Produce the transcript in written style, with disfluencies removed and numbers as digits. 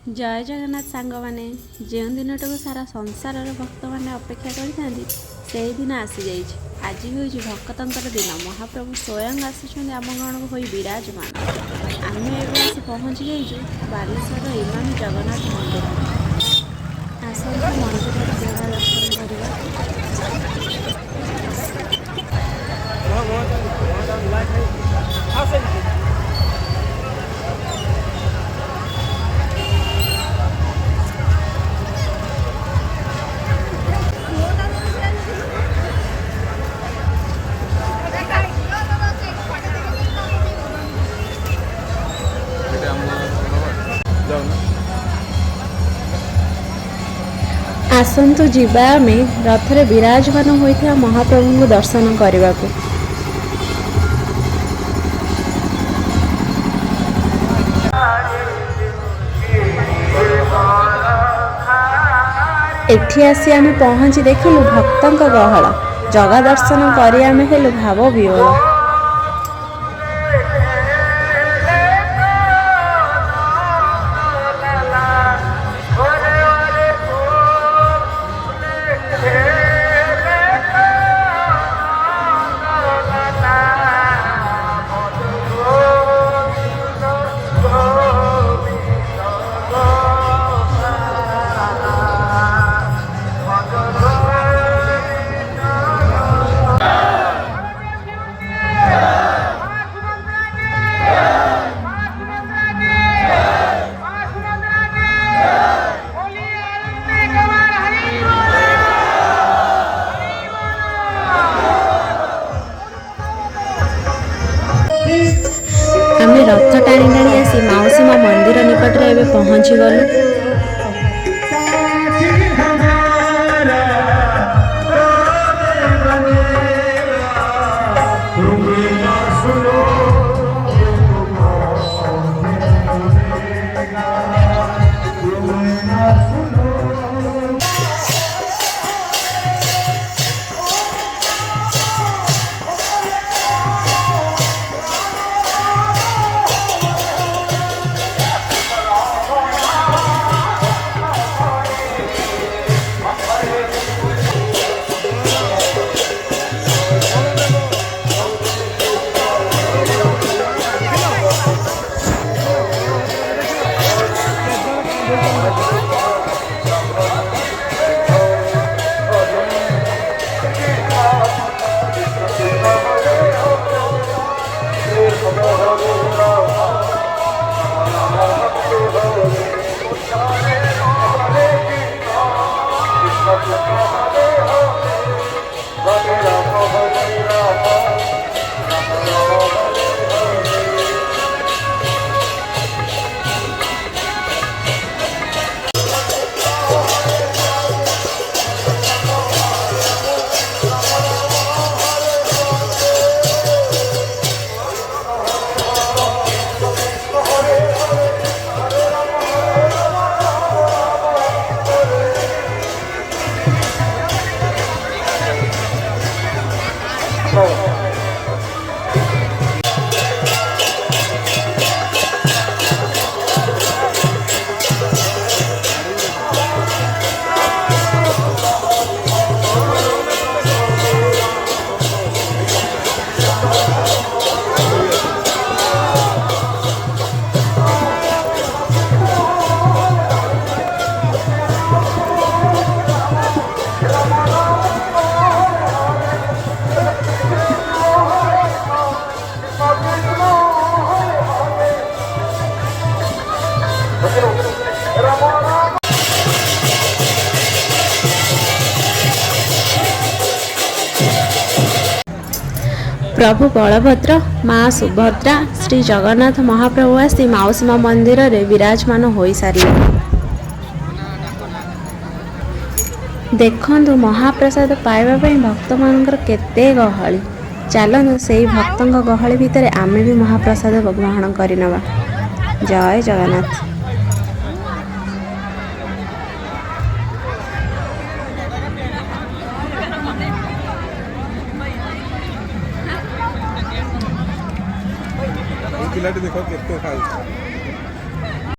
जय जगन्नाथ सांग माने जो दिन टाक सारा संसार भक्त मैंने अपेक्षा करते से दिन आसी जाइए। आज हूँ भक्तर दिन महाप्रभु स्वयं आसुँच आम गण को विराजमान। आम एस पहुँची जाइए बालेश्वर इमामी जगन्नाथ मंदिर। आसंतु मंदिर देवा दर्शन करवा। आसंतु जीवा में रथरे विराजमान होता महाप्रभु को दर्शन करने को। एठी आसी आम पहुँची देखलु भक्तों गहल जगा दर्शन कर हेलु भाव विओल। आमे रथ टाणी टाणी आसी माउसी माँ मंदिर निकट में एवं पहुँची गलु। प्रभु बलभद्र माँ सुभद्रा श्री जगन्नाथ महाप्रभु आसी माउसी माँ मंदिर रे विराजमान हो सारी। देखंतु महाप्रसाद पाइबा पई भक्त मानकर केते गहली। चलतु से भक्तों गहली भितर आमे भी महाप्रसाद ग्रहण करनवा। जय जगन्नाथ। ପିଲାଟି ଦେଖ କେତେ ଖାଉଛି।